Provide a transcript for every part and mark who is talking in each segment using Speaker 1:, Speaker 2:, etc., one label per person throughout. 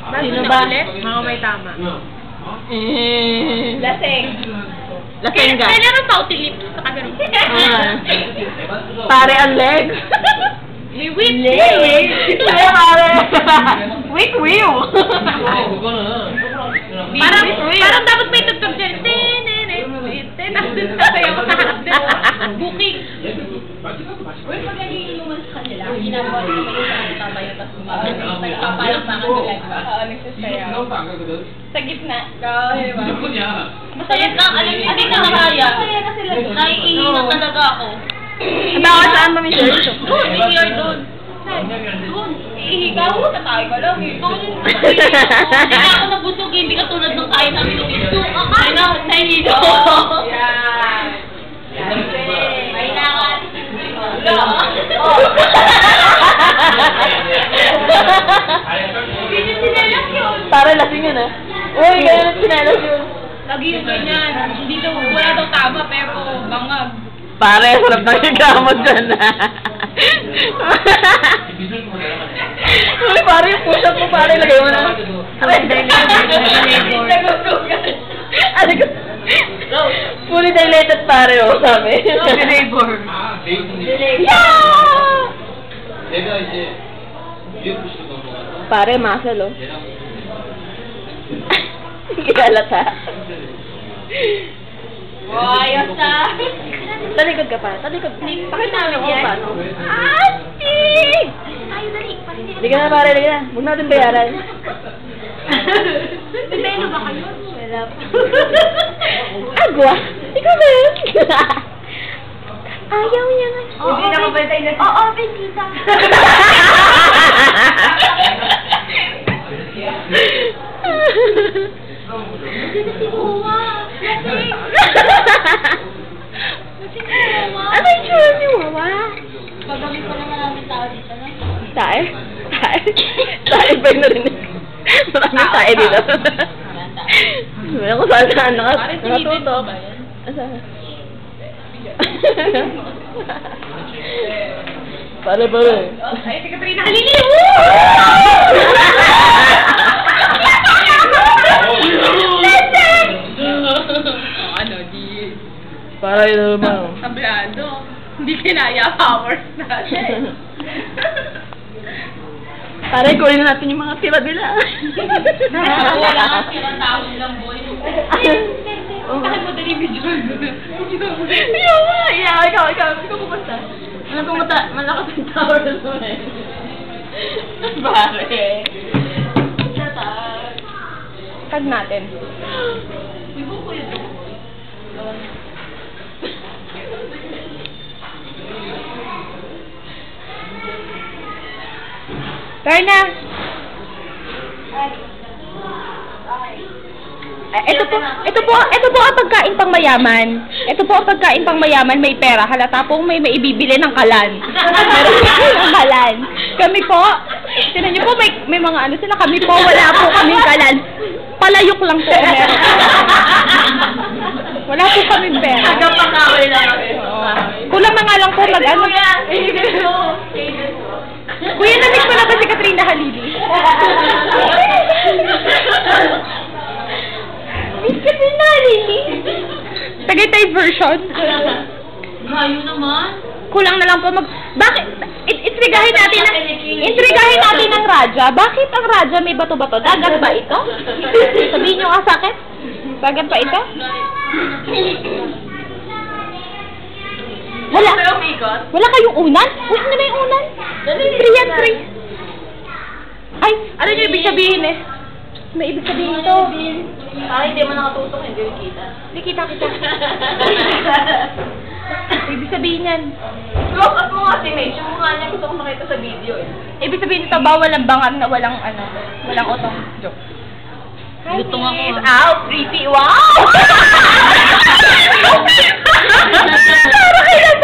Speaker 1: Sino ba? Mga may tama.
Speaker 2: Laseng.
Speaker 1: Laseng ka.
Speaker 2: Kailangan pouty lips sa kagano.
Speaker 1: Pare ang leg.
Speaker 2: Liwit.
Speaker 1: Pare. Wait, wheel.
Speaker 2: Parang dapat may tugtog dyan. Sasayaw ka. Booking. Uy, pag nag-iinuman sa kanila, ginagawa nila yung tabayo, tapos nagpapalakpakan nila, diba? Oo, nagsasayaw. Sa gitna. Oo, diba? Masaya lang, alam niyo, hindi nakakaya. Masaya na sila. Naiihinan talaga ako.
Speaker 1: Baka saan ba, Michelle?
Speaker 2: Doon, ihiyan doon. Doon, ihigaw ko, tatay ka lang eh. Hindi na ako nabusog, hindi ka tulad ng kain namin ng ito. Ay na, nahihido. Yan. May nakat. Sinelas yun.
Speaker 1: Para lasing yun ah. Uy, ganyan sinelas yun.
Speaker 2: Lagi yung ganyan. Hindi daw, wala daw tama, pero bangag.
Speaker 1: Pare, sarap na yung gamot dyan ah. Uy, pare, yung push-up mo pare, lagay mo na. Ano ko? Fully dilated pare, oh, sabi.
Speaker 2: Neighbor.
Speaker 1: Yeah! Pare, muscle, oh. Kilalata.
Speaker 2: Oh, ayos na.
Speaker 1: Talikod ka pa, talikod. Pakita namin kung paano.
Speaker 2: Asti! Ay, dali.
Speaker 1: Hindi ka na pare, hindi ka na. Huwag natin bayaran.
Speaker 2: Bibelo ba kayo? Wala pa.
Speaker 1: Agwa! Ikaw ba yun? Ayaw niya nga.
Speaker 2: Hindi na mabantay na. Oo, bendita. Hindi na si Uwa. Lasing.
Speaker 1: Ano yung tsura ni Wawa?
Speaker 2: Paggamit pa naman namin tao dito, no?
Speaker 1: Tae? Tae? Tae ba yung narinig? Maraming tae dito. Meron ko saan nakatutok. Asan? Pare.
Speaker 2: Ay, si Katrina Halili! Ano, di...
Speaker 1: Para yun naman.
Speaker 2: Sablado. Hindi kinaya powers natin.
Speaker 1: Pare, kunin na natin yung mga tira nila.
Speaker 2: Wala nga silang tao nilang boy. Bakit mo dali video?
Speaker 1: Ikaw kumasta. Ano kumata? Malakas ang tower mo eh. Pare.
Speaker 2: Tag natin. Try na. Ito po ang pagkain pang mayaman. Ito po ang pagkain pang mayaman, may pera. Halata pong may maibibili ng kalan. Meron ng kalan. Kami po, tinan niyo po, may mga ano sila. Kami po, wala po kaming kalan. Palayok lang po meron. Wala po kaming pera.
Speaker 1: Nagpakaway lang kami.
Speaker 2: Kulang na nga lang po mag-ano. Kuya, namiss mo na ba si Katrina Halili? Miss Katrina Halili? Tagaytay version?
Speaker 1: Layo naman.
Speaker 2: Kulang na lang po Bakit? Intrigahin natin ang Raja. Bakit ang Raja may bato-bato? Dagat ba ito? Sabihin nyo nga sa akin. Dagat ba ito? Wala kayong unan? Uy, ano ba yung unan? 3 yan, 3. Ay, ano yung ibig sabihin eh? May ibig sabihin ito.
Speaker 1: Hindi mo nakatutok, hindi kita.
Speaker 2: Hindi kita. Ibig sabihin yan.
Speaker 1: Close up mo nga si Nate. Yung mukha niya gusto kong makita sa video eh.
Speaker 2: Ibig sabihin ito ba walang bangag na walang otong joke.
Speaker 1: Gusto nga ko.
Speaker 2: Ow, pretty. Wow! Para kayo na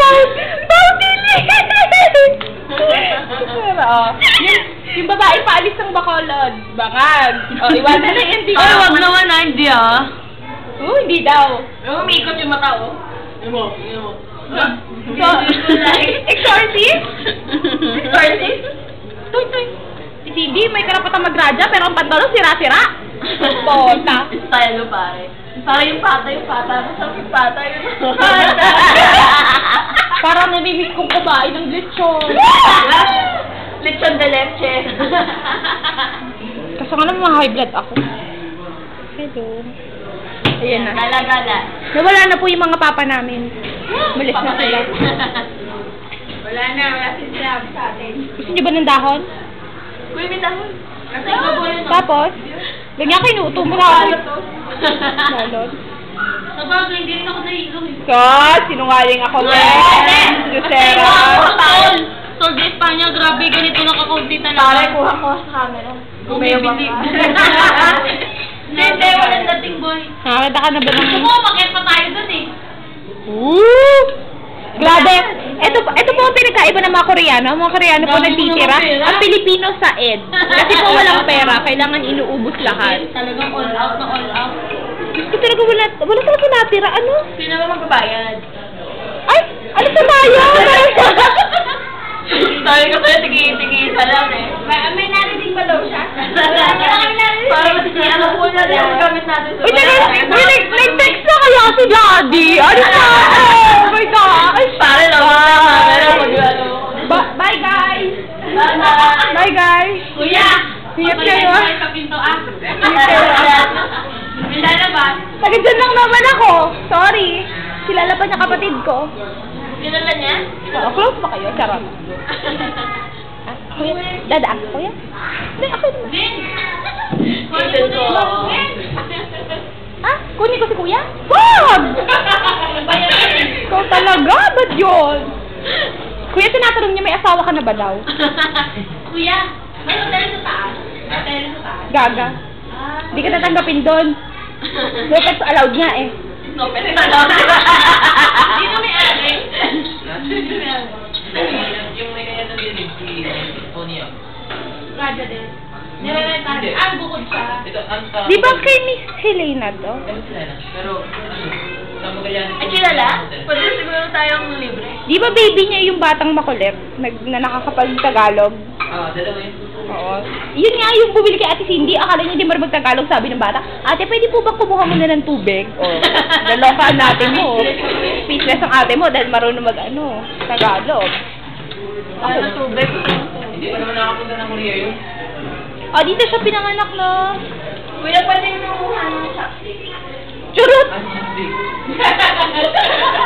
Speaker 2: yung babae paalis ng Bacolod. Bangag. Iwanan na yun.
Speaker 1: Ay, wag naman na, hindi ah.
Speaker 2: Hindi daw.
Speaker 1: Umiikot yung mata, oh. Mo.
Speaker 2: So, exorcist? Toy.
Speaker 1: Hindi, may karapatang mag-radya, pero ang pantalon sira-sira. Bota.
Speaker 2: Style mo, pare. Parang yung pata. Masarap yung pata.
Speaker 1: Parang namimiss kong kumain ng lechon.
Speaker 2: Lechon de leche.
Speaker 1: Kasi nga naman high blood ako. Hello. Ayan na.
Speaker 2: Gala-gala.
Speaker 1: Nawala na po yung mga papa namin. Malis na sila.
Speaker 2: Wala sinasabi sa atin.
Speaker 1: Gusto niyo ba ng dahon?
Speaker 2: Uy, may dahon. Kasi yun.
Speaker 1: Tapos, ganyan kinuto mo na ako. Balot.
Speaker 2: Sabagay, hindi rin ako nahilong.
Speaker 1: Sinungaling ako. Jusera.
Speaker 2: Sol de Espanya, grabe, ganito nakakaunti talaga.
Speaker 1: Pare, kuha ko sa camera.
Speaker 2: Bumibili. Hindi, walang dating boy.
Speaker 1: Nakakita ka na ba ng...
Speaker 2: Gusto mo, makit pa tayo dun eh.
Speaker 1: Grabe. Ito po ang pinagkaiba ng mga Koreano. Ang mga Koreano po nagtitira. Ang Pilipino sa ed. Kasi po walang pera. Kailangan inuubos lahat.
Speaker 2: Talagang all out na all out.
Speaker 1: Gusto talaga wala talaga natira. Ano?
Speaker 2: Sino ba magbabayad?
Speaker 1: Ay! Ano sa bayan?
Speaker 2: Sabi ko sa'yo, tigi-isa lang eh. May narinig pa daw siya. Parang alam ko na rin ang gamit natin sa bayan.
Speaker 1: Nag-text na kaya si Daddy. Ano na? Oh my gosh.
Speaker 2: Pare lang.
Speaker 1: Bye guys. Bye guys.
Speaker 2: Kuya!
Speaker 1: Ingat kayo.
Speaker 2: Sa pinto ah. Kilala ba?
Speaker 1: Taga dyan lang naman ako. Sorry. Kilala pa niya kapatid ko.
Speaker 2: Kilala niya?
Speaker 1: Close ba kayo? Charot. Kuya, dadaan ko kuya? Hindi, ako naman.
Speaker 2: Din! Kunin ko na yun.
Speaker 1: Kunin ko si kuya? Wag! Ikaw talaga? Ba't yun? Kuya, tinatanong niya may asawa ka na ba daw?
Speaker 2: Kuya, may hotel sa taas. Hotel sa taas.
Speaker 1: Gaga. Hindi ka tatanggapin doon. No pets allowed nga eh.
Speaker 2: No, pero alam. Sino may ari? Sino may ari?
Speaker 3: Yung may kaya nabilib si Tony ako.
Speaker 2: Radya din. Nire-rentahan. Bukod siya.
Speaker 3: Ito, ang
Speaker 1: Di ba kay Miss Helena to?
Speaker 3: Ewan sila na. Pero, sa Magallanes.
Speaker 2: Ay, kilala? Pwede siguro tayong libre.
Speaker 1: Di ba baby niya yung batang makulit na nakakapag-Tagalog?
Speaker 3: Dalawa yun.
Speaker 1: Oo. Yun nga yung bumili kay Ate Cindy. Akala niya di marunong mag-Tagalog, sabi ng bata. Ate, pwede po ba kumuha mo na ng tubig? O, nalokaan natin mo. Speechless ang ate mo dahil marunong Tagalog.
Speaker 2: Ay, na tubig.
Speaker 3: Hindi pa naman nakapunta ng Korea yun.
Speaker 1: Dito siya pinanganak na.
Speaker 2: Kuya, pwede yung kumuha ng chopstick.
Speaker 1: Churut!
Speaker 3: Ano yung big?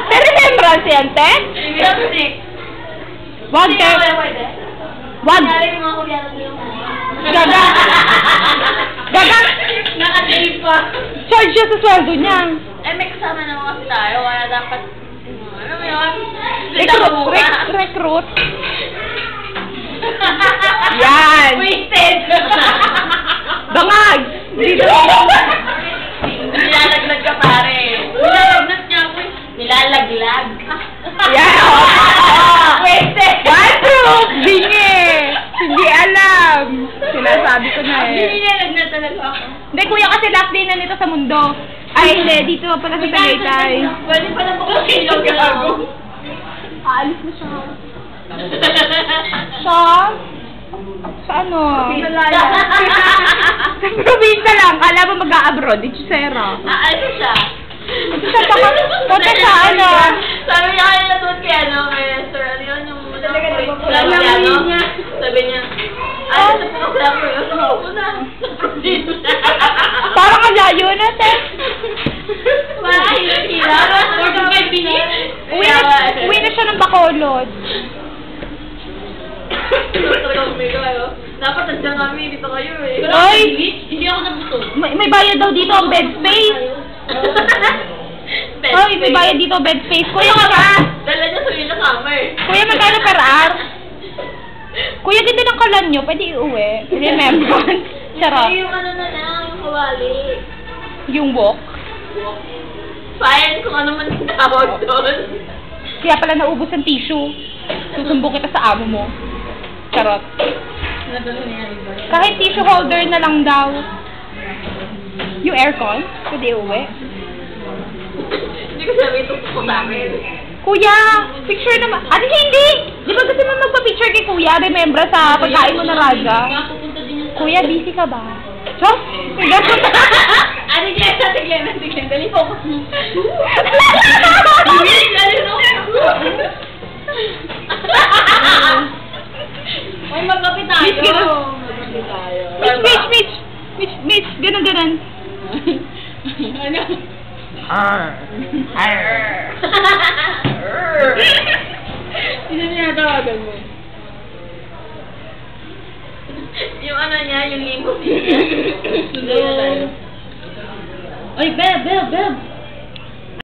Speaker 1: May remembrance yan, te?
Speaker 2: Chopstick.
Speaker 1: Wag, te.
Speaker 2: Pwede.
Speaker 1: Wag.
Speaker 2: Kunyari yung mga Koreano nila mo.
Speaker 1: Gaga. Gaga.
Speaker 2: Naka-save pa.
Speaker 1: Charge siya sa sweldo niya.
Speaker 2: May kasama naman kasi tayo, kaya dapat, ano mo yun?
Speaker 1: Recruit. Yan.
Speaker 2: Wasted!
Speaker 1: Bangag. Dito.
Speaker 2: Nilalaglag ka pare. Nilalagnat niya ako eh. Nilalaglag.
Speaker 1: Yan.
Speaker 2: Wasted!
Speaker 1: Waterproof. Bingi. Hindi alam. Sinasabi ko na eh.
Speaker 2: Nilalagnan talaga ako.
Speaker 1: Hindi, kuya, kasi last day na nito sa mundo. Ay, hindi. Dito pala sa Tagaytay.
Speaker 2: Pwede pala bukasin yung gago.
Speaker 1: Aalis na siya. Siya? Sa ano? Sa probinsya lang. Kala mo mag-a-abroad. Itchisera.
Speaker 2: Aalis siya.
Speaker 1: Punta sa ano?
Speaker 2: Sabi niya kaya natuot kay may restaurant yun, yung sabi niya, sa pumakla ko yun, ako na, sa probinsya.
Speaker 1: Parang ang layo na, te.
Speaker 2: Parang hila-hila. 45 minutes.
Speaker 1: Uwi na siya ng Bacolod.
Speaker 2: Dapat nandiyan kami, dito kayo eh.
Speaker 1: Oy!
Speaker 2: Hindi ako nabusog.
Speaker 1: May bayad daw dito ang bed space. Oy, may bayad dito bed space. Kuya,
Speaker 2: Dala niya sa yung kasama eh.
Speaker 1: Kuya, magkano per hour? Kuya, ganda ng kalan nyo. Pwede iuwi. Remember? Charot.
Speaker 2: Yung ano na lang, yung kawali.
Speaker 1: Yung walk.
Speaker 2: Fine, kung ano man ang tawag doon.
Speaker 1: Kaya pala naubos ang tissue. Susumbong kita sa amo mo. Charot. Kahit tissue holder na lang daw. Yung aircon, pwede iuwi.
Speaker 2: Hindi ko sabi ito po namin.
Speaker 1: Kuya, picture naman. Ate, hindi! Di ba gusto mo magpa-picture kay Kuya? Remember sa pagkain mo na Raja? Kuya, busy ka ba? Sos!
Speaker 2: Ate Glenda, dali po. Ay, magkape tayo.
Speaker 1: Mitch, ganun.
Speaker 2: Ano? Sino tinatawagan mo? Yung ano niya, yung limo. Sunday na tayo.
Speaker 1: Ay, Beb!